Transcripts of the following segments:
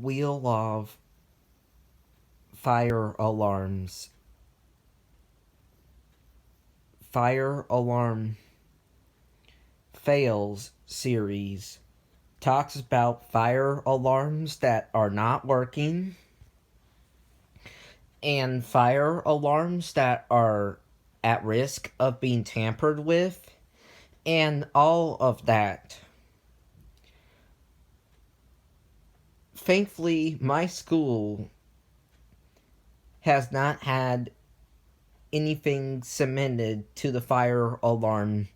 Wheelove fire alarms. Fire alarm fails series talks about fire alarms that are not working and fire alarms that are at risk of being tampered with and all of that. Thankfully, my school has not had anything submitted to the fire alarm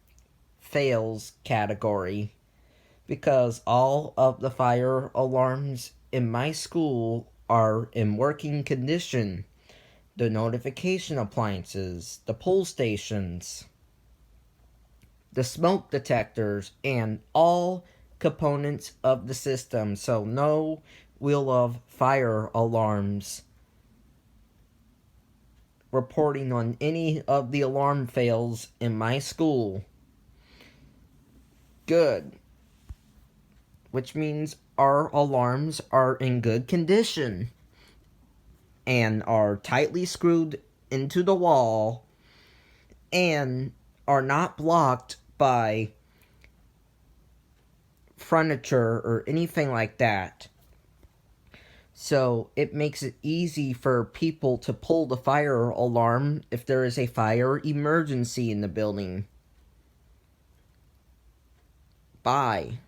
fails category because all of the fire alarms in my school are in working condition. The notification appliances, the pull stations, the smoke detectors, and all components of the system. So no Wheelove fire alarms reporting on any of the alarm fails in my school. Good. Which means our alarms are in good condition and are tightly screwed into the wall and are not blocked by furniture or anything like that. So it makes it easy for people to pull the fire alarm if there is a fire emergency in the building. Bye.